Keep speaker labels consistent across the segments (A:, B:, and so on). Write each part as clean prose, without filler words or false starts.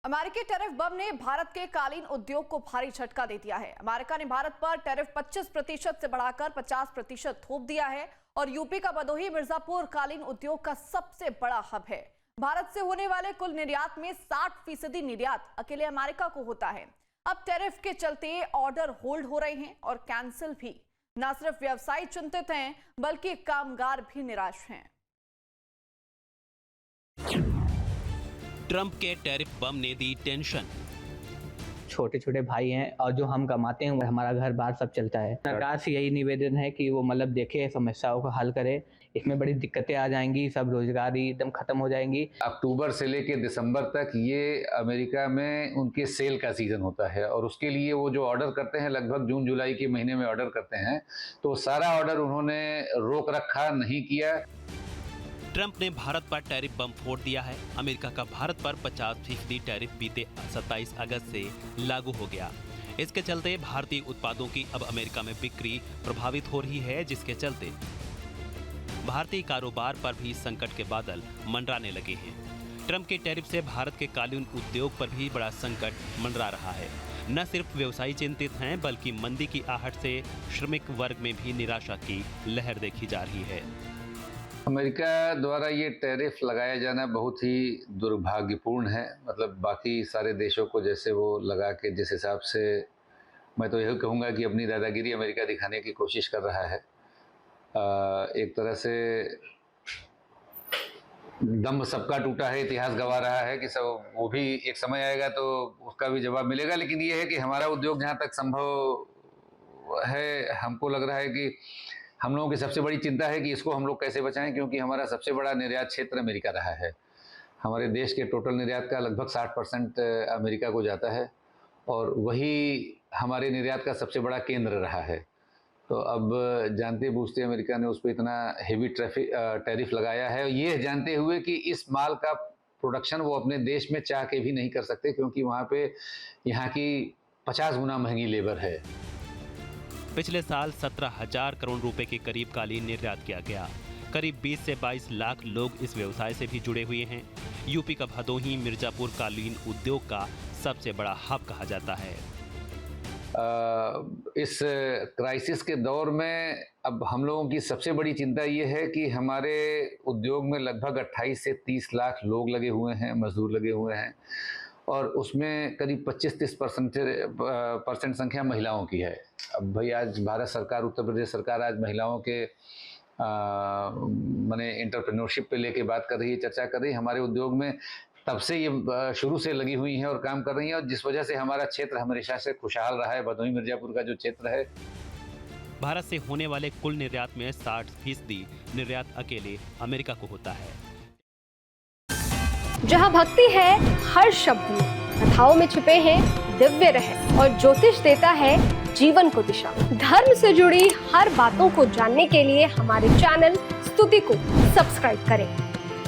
A: अमेरिकी टैरिफ बम ने भारत के कालीन उद्योग को भारी झटका दे दिया है। अमेरिका ने भारत पर टैरिफ 25% से बढ़ाकर 50% थोप दिया है और यूपी का भदोही मिर्जापुर कालीन उद्योग का सबसे बड़ा हब है। भारत से होने वाले कुल निर्यात में 60% निर्यात अकेले अमेरिका को होता है। अब टैरिफ के चलते ऑर्डर होल्ड हो रहे हैं और कैंसिल भी। न सिर्फ व्यवसायी चिंतित हैं बल्कि कामगार भी निराश हैं।
B: ट्रंप के टैरिफ बम ने दी टेंशन।
C: छोटे छोटे भाई हैं और जो हम कमाते हैं हमारा घर बार सब चलता है। सरकार से यही निवेदन है कि वो देखे, समस्याओं को हल करे। इसमें बड़ी दिक्कतें आ जाएंगी, सब रोजगारी एकदम खत्म हो जाएंगी।
D: अक्टूबर से लेके दिसंबर तक ये अमेरिका में उनके सेल का सीजन होता है और उसके लिए वो जो ऑर्डर करते हैं लगभग जून जुलाई के महीने में ऑर्डर करते हैं, तो सारा ऑर्डर उन्होंने रोक रखा, नहीं किया।
B: ट्रंप ने भारत पर टैरिफ बम फोड़ दिया है। अमेरिका का भारत पर 50% टैरिफ बीते 27 अगस्त से लागू हो गया। इसके चलते भारतीय उत्पादों की अब अमेरिका में बिक्री प्रभावित हो रही है, जिसके चलते भारतीय कारोबार पर भी संकट के बादल मंडराने लगे हैं। ट्रंप के टैरिफ से भारत के कालीन उद्योग पर भी बड़ा संकट मंडरा रहा है। न सिर्फ व्यवसायी चिंतित हैं बल्कि मंदी की आहट से श्रमिक वर्ग में भी निराशा की लहर देखी जा रही है।
D: अमेरिका द्वारा ये टैरिफ लगाया जाना बहुत ही दुर्भाग्यपूर्ण है। मतलब बाकी सारे देशों को जैसे वो लगा के जिस हिसाब से, मैं तो यही कहूँगा कि अपनी दादागिरी अमेरिका दिखाने की कोशिश कर रहा है। एक तरह से दम सबका टूटा है, इतिहास गवा रहा है कि सब वो भी एक समय आएगा तो उसका भी जवाब मिलेगा। लेकिन ये है कि हमारा उद्योग जहाँ तक संभव है, हमको लग रहा है कि हम लोगों की सबसे बड़ी चिंता है कि इसको हम लोग कैसे बचाएं, क्योंकि हमारा सबसे बड़ा निर्यात क्षेत्र अमेरिका रहा है। हमारे देश के टोटल निर्यात का लगभग 60% अमेरिका को जाता है और वही हमारे निर्यात का सबसे बड़ा केंद्र रहा है। तो अब जानते बूझते अमेरिका ने उस पर इतना हेवी टैरिफ लगाया है, ये जानते हुए कि इस माल का प्रोडक्शन वो अपने देश में चाह के भी नहीं कर सकते, क्योंकि वहाँ पे यहाँ की 50 गुना महंगी लेबर है।
B: पिछले साल 17,000 करोड़ रुपए के करीब कालीन निर्यात किया गया। करीब 20 से 22 लाख लोग इस व्यवसाय से भी जुड़े हुए हैं। यूपी का भदोही मिर्जापुर कालीन उद्योग का सबसे बड़ा हब कहा जाता है।
D: इस क्राइसिस के दौर में अब हम लोगों की सबसे बड़ी चिंता ये है कि हमारे उद्योग में लगभग 28 से 30 लाख लोग लगे हुए हैं, मजदूर लगे हुए हैं और उसमें करीब 25-30% संख्या महिलाओं की है। अब भाई आज भारत सरकार, उत्तर प्रदेश सरकार आज महिलाओं के माने एंटरप्रेन्योरशिप पे लेके बात कर रही है, चर्चा कर रही है। हमारे उद्योग में तब से ये शुरू से लगी हुई हैं और काम कर रही हैं, और जिस वजह से हमारा क्षेत्र हमेशा से खुशहाल रहा है। भदोही मिर्जापुर का जो क्षेत्र है,
B: भारत से होने वाले कुल निर्यात में 60% निर्यात अकेले अमेरिका को होता है।
E: जहाँ भक्ति है हर शब्द में, कथाओं में छिपे हैं दिव्य रहस्य और ज्योतिष देता है जीवन को दिशा। धर्म से जुड़ी हर बातों को जानने के लिए हमारे चैनल स्तुति को सब्सक्राइब करें।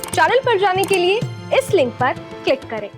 E: चैनल पर जाने के लिए इस लिंक पर क्लिक करें।